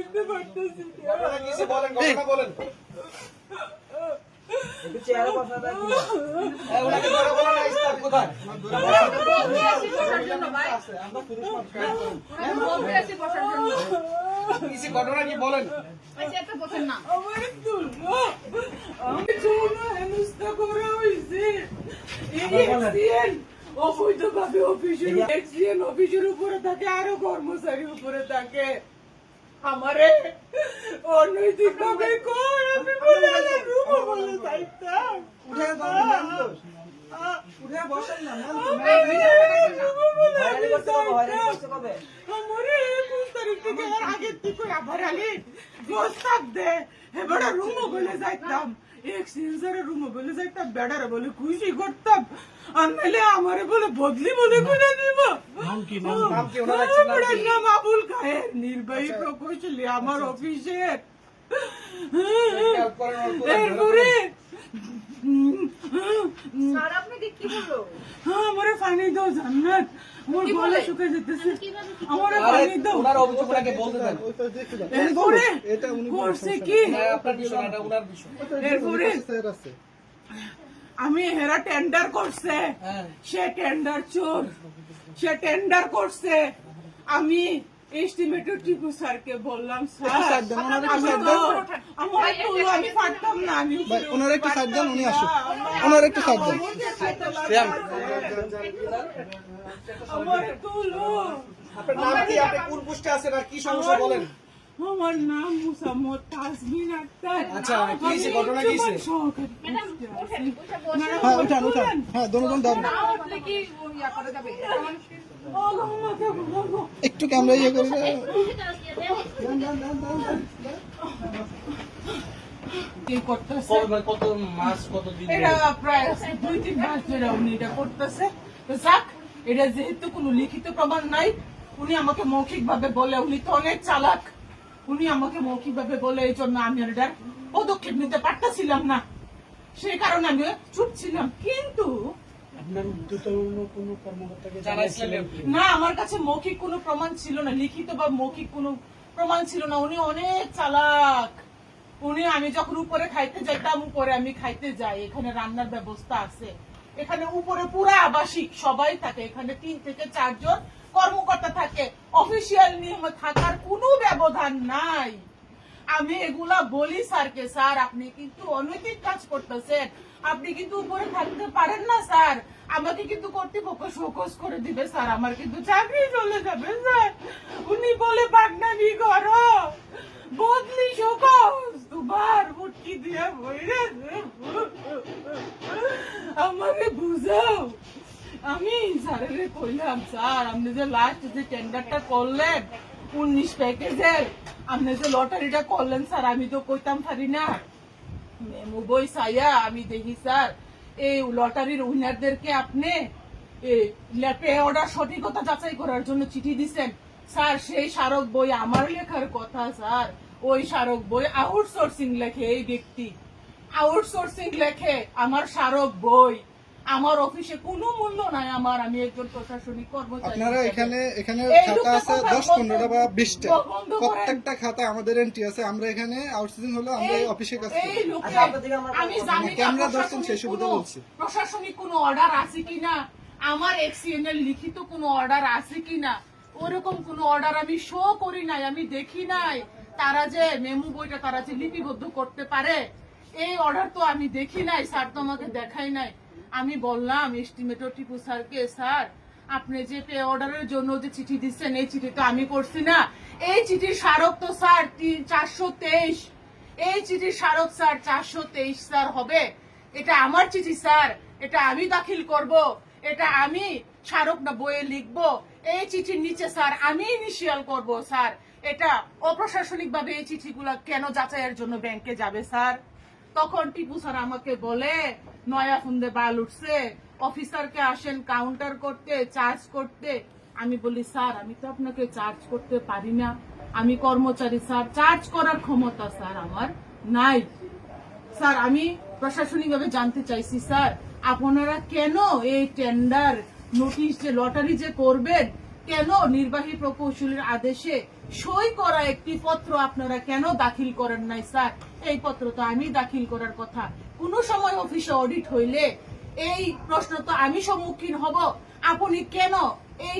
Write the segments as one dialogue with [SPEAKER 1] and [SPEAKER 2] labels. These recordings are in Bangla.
[SPEAKER 1] বুঝতে পারতেছি না।
[SPEAKER 2] ঘটনা কিছু বলেন, ঘটনা বলেন।
[SPEAKER 3] একটু চেয়ারে বসা যায় কি?
[SPEAKER 2] ওনাকে ধরে বলেন না, ইস্তার কোথায়?
[SPEAKER 3] আমরা পুরুষ মানুষ
[SPEAKER 2] কিছু ঘটনা কি বলেন?
[SPEAKER 1] আমার তুলবো, আমি যৌন হেনস্থা করা হয়েছে। এই accident অবৈধভাবে অফিসের উপরে থাকে, আরো কর্মচারীর উপরে থাকে। আমারে অনৈতিক ভাবে কই, আমি বলে রুমে বলে যাইতাম।
[SPEAKER 3] উঠে বসেন না, উঠে বসেন না। হয়রানি করতে হবে, হয়রানি করতে হবে।
[SPEAKER 1] আমারে 21 তারিখ থেকে আর আগের থেকে আবার আলি প্রস্তাব দে, এবারে রুমে বলে যাইতাম। এক্সচেঞ্জারে রুমে বলে যাইতাম, বেড়ারে বলে খুশি করতাম। আর নাহলে আমারে বলে বদলি বলে করে দিব।
[SPEAKER 2] নাম কি ওনার রাখছেন? নাম কি?
[SPEAKER 1] নাম আবুল খায়ের, নির্বাহী প্রকৌশলী আমার অফিসের। এরপরে আমারে পানি দাও জান্নাত, আমার গলা শুকিয়ে যেতেছে, আমারে পানি দাও।
[SPEAKER 2] ওনার অভিযোগ ওনাকে বলতে দেন।
[SPEAKER 1] এরপরে করছে কি,
[SPEAKER 2] হ্যাঁ, আপনার বিষয় না, এটা ওনার বিষয়।
[SPEAKER 1] এরপরে আমি হেরা টেন্ডার করছে,
[SPEAKER 2] হ্যাঁ।
[SPEAKER 1] সে টেন্ডার চোর, সে টেন্ডার করছে। আমি এস্টিমেটর টিপু স্যারকে বললাম, স্যার আমার বলো আমি পারতাম না, আমি
[SPEAKER 4] ওনার একটু সাইড দেন, উনি আসুন। ওনার একটু সাইড দেন।
[SPEAKER 1] আমার তুলো।
[SPEAKER 2] আপনার নাম কি? আপনি কোন পোস্টে আছেন আর কি সমস্যা বলেন?
[SPEAKER 1] আমার নাম মুসাম্মদ তাসমিন আক্তার।
[SPEAKER 2] আচ্ছা, কি হয়েছে? ঘটনা কি হয়েছে?
[SPEAKER 4] হ্যাঁ উঠান উঠান, হ্যাঁ দোনো দাম। একটু ক্যামেরা ইয়ে করবে।
[SPEAKER 1] কি করতেছে?
[SPEAKER 2] কত মাস, কত দিন?
[SPEAKER 1] এটা প্রায় 2-3 মাস ধরে উনি এটা করতেছে। তো যাক, এটা যেহেতু কোনো লিখিত প্রমাণ নাই, উনি আমাকে মৌখিক ভাবে বলে, উনি তো অনেক চালাক, উনি আমাকে মৌখিক ভাবে বলে, এই জন্য আমি আর এটার পদক্ষেপ নিতে পারতেছিলাম না, সেই কারণে আমি চুপ ছিলাম। কিন্তু
[SPEAKER 2] জানাইছিলেন?
[SPEAKER 1] না, আমার কাছে মৌখিক কোনো প্রমাণ ছিল না, লিখিত বা মৌখিক কোনো প্রমাণ ছিল না। উনি অনেক চালাক। উনি, আমি যখন উপরে খাইতে যাইতাম, উপরে আমি খাইতে যাই, এখানে রান্নার ব্যবস্থা আছে, এখানে উপরে পুরা আবাসিক সবাই থাকে, এখানে 3 থেকে 4 জন কর্মকর্তা থাকে, অফিসিয়াল নিয়ম থাকার কোনো ব্যবধান নাই। আমি এগুলা বলি স্যারকে, স্যার আপনি কিন্তু অনৈতিক কাজ করতেছেন, আপনি কিন্তু উপরে থাকতে পারেন না স্যার, আমাকে কিন্তু কর্তৃপক্ষ শোকজ করে দিবে স্যার, আমার কিন্তু চাকরি চলে যাবে স্যার। উনি বলে বাগনামি করো, বদলি শোকজ, দুবার মুটকি দিয়ে বইরে আমাকে বুঝাও। আমি স্যারের কইলাম, স্যার আপনি যে লাস্ট যে টেন্ডারটা করলেন 19 প্যাকেজের, আপনি যে লটারিটা করলেন স্যার, আমি তো কইতাম পারি না, মেমু বই চাইয়া আমি দেখি স্যার এই লটারির উইনারদেরকে আপনি পে অর্ডার সঠিকতা যাচাই করার জন্য চিঠি দিচ্ছেন স্যার। সেই স্মারক বই আমার লেখার কথা স্যার, ওই স্মারক বই আউটসোর্সিং লেখে, এই ব্যক্তি আউটসোর্সিং লেখে আমার স্মারক বই। আমার অফিসে কোনো মূল্য নাই আমার, আমি একজন প্রশাসনিক কর্মচারী।
[SPEAKER 4] আপনারা এখানে খাতা আছে 10-15টা বা 20টা, প্রত্যেকটা খাতা আমাদের এন্ট্রি আছে। আমরা এখানে আউটসোর্সিং হলো, আমরা এই অফিসের কাছে
[SPEAKER 1] এই লোকে,
[SPEAKER 3] আচ্ছা, আপনাদেরকে
[SPEAKER 1] আমি জানি না
[SPEAKER 4] ক্যামেরা দর্শন সেই সুবিধা বলছি।
[SPEAKER 1] প্রশাসনিক কোনো অর্ডার আছে কিনা, আমার এক্সিএনএল লিখিত কোনো অর্ডার আছে কিনা, ওরকম কোনো অর্ডার আমি শো করি নাই, আমি দেখি নাই। তারা যে মেমু বইটা তারা যে লিপিবদ্ধ করতে পারে, এই অর্ডার তো আমি দেখি নাই স্যার, তো আমাকে দেখাই নাই। আমি বললাম এস্টিমেটর টিপু স্যারকে, স্যার আপনি যে পে অর্ডারের জন্য যে চিঠি দিচ্ছেন, এই চিঠি তো আমি করছি না, এই চিঠির স্মারক তো স্যার 423, এই চিঠির স্মারক স্যার 423 স্যার হবে, এটা আমার চিঠি স্যার, এটা আমি দাখিল করব, এটা আমি স্মারক না বইয়ে লিখবো, এই চিঠির নিচে স্যার আমি ইনিশিয়াল করব স্যার, এটা অপ্রশাসনিক ভাবে এই চিঠিগুলা কেন যাচাইয়ের জন্য ব্যাংকে যাবে স্যার? তখন টিপু স্যার আমাকে বলে, নয়া ফুন্দে বাল উঠছে, অফিসারকে আসেন কাউন্টার করতে, চার্জ করতে। আমি বলি স্যার আমি তো আপনাকে চার্জ করতে পারি না, আমি কর্মচারী স্যার, চার্জ করার ক্ষমতা স্যার আমার নাই। স্যার আমি প্রশাসনিক ভাবে জানতে চাইছি স্যার, আপনারা কেন এই টেন্ডার নোটিশ যে লটারি যে করবেন, কেন নির্বাহী প্রকৌশলীর আদেশে সই করা একটি পত্র আপনারা কেন দাখিল করেন নাই স্যার? এই পত্র তো আমি দাখিল করার কথা। কোন সময় অফিসে অডিট হইলে এই প্রশ্ন তো আমি সম্মুখীন হব, আপনি কেন এই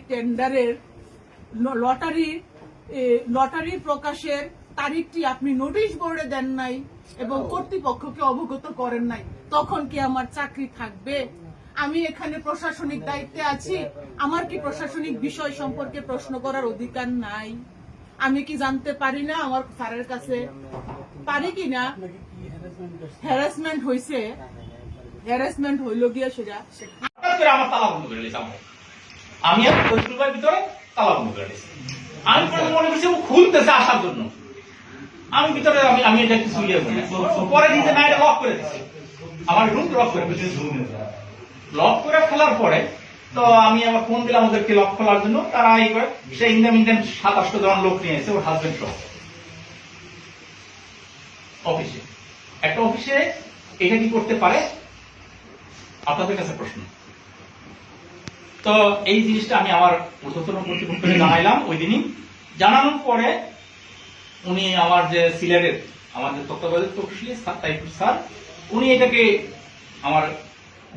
[SPEAKER 1] টেন্ডারের লটারি প্রকাশের তারিখটি আপনি নোটিশ বোর্ডে দেন নাই এবং কর্তৃপক্ষকে অবগত করেন নাই? তখন কি আমার চাকরি থাকবে? আমি এখানে প্রশাসনিক দায়িত্বে আছি, আমার কি প্রশাসনিক বিষয় সম্পর্কে প্রশ্ন করার অধিকার নাই? আমি কি জানতে পারি না আমার স্যারের কাছে? পারি কি না? হ্যারাসমেন্ট হইছে, হ্যারাসমেন্ট হইল গিয়া সেটা
[SPEAKER 5] হঠাৎ করে আমার তালা বন্ধ করে দিয়েছে। আমি আর কৌশলবার ভিতরে তালা বন্ধ করে দিয়েছি। আমি মনে করছি ও খুলতেছে আসার জন্য, আমি ভিতরে আমি এটা একটু শুয়ে পরে দিয়েছে না, এটা লক করে দিচ্ছে, আমার রুম লক করে লক করে ফেলার পরে তো আমি আবার ফোন দিলাম ওদেরকে লক খোলার জন্য। তারা এই করে সে ইন্ডিয়ান 27 জন লোক নিয়ে এসে ওর হাজবেন্ড সহ অফিসে, একটা অফিসে এটা কি করতে পারে আপনাদের কাছে প্রশ্ন। তো এই জিনিসটা আমি আমার ঊর্ধ্বতন কর্তৃপক্ষকে জানাইলাম ওই দিনই। জানানোর পরে উনি আমার যে সিলেটের আমাদের তত্ত্বাবধায়ক প্রকৌশলী তাইফুর স্যার, উনি এটাকে আমার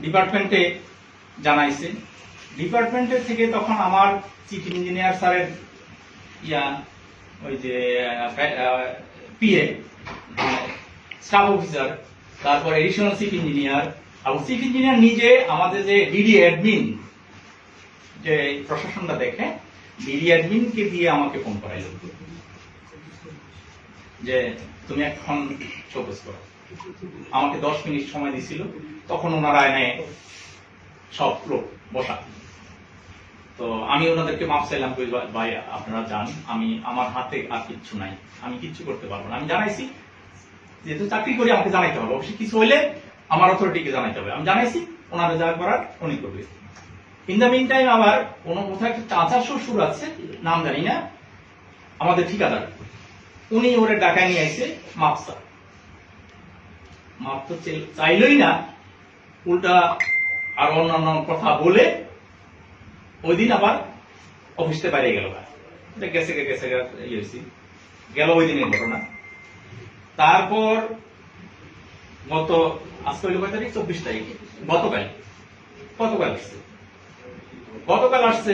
[SPEAKER 5] ডিপার্টমেন্টে জানাইছে। ডিপার্টমেন্টের থেকে তখন আমার চিফ ইঞ্জিনিয়ার স্যারের ওই যে পিএ স্টাফ অফিসার, তারপর এডিশনাল চিফ ইঞ্জিনিয়ার এবং চিফ ইঞ্জিনিয়ার নিজে আমাদের যে ডিডি অ্যাডমিন যে প্রশাসনটা দেখে, ডিডি অ্যাডমিনকে দিয়ে আমাকে ফোন করাইল যে তুমি এখন শোকেস করো। আমাকে 10 মিনিট সময় দিছিল, তখন ওনারা এনে সব লোক বসা। তো আমি ওনাদেরকে মাপ চাইলাম, ভাই আপনারা যান, আমি আমার হাতে আর কিচ্ছু নাই, আমি কিচ্ছু করতে পারবো না। আমি জানাইছি যেহেতু চাকরি করি আমাকে জানাইতে হবে, অবশ্যই কিছু হইলে আমার অথরিটিকে জানাইতে হবে। আমি জানাইছি, ওনারা যা করার উনি করবে। ইন দ্য মিন টাইম আবার কোথাও একটা চাচা শ্বশুর আছে, নাম জানি না, আমাদের ঠিকাদার, উনি ওরে ডাকায় নিয়ে আসছে মাপসা। মাপ তো চাইলই না, উল্টা আর অন্যান্য কথা বলে ওই দিন আবার অফিসে বাইরে গেল। গেছে গেল ওই দিনের ঘটনা। তারপর আজকে হইল কয় তারিখ? 24 তারিখ। গতকাল আসছে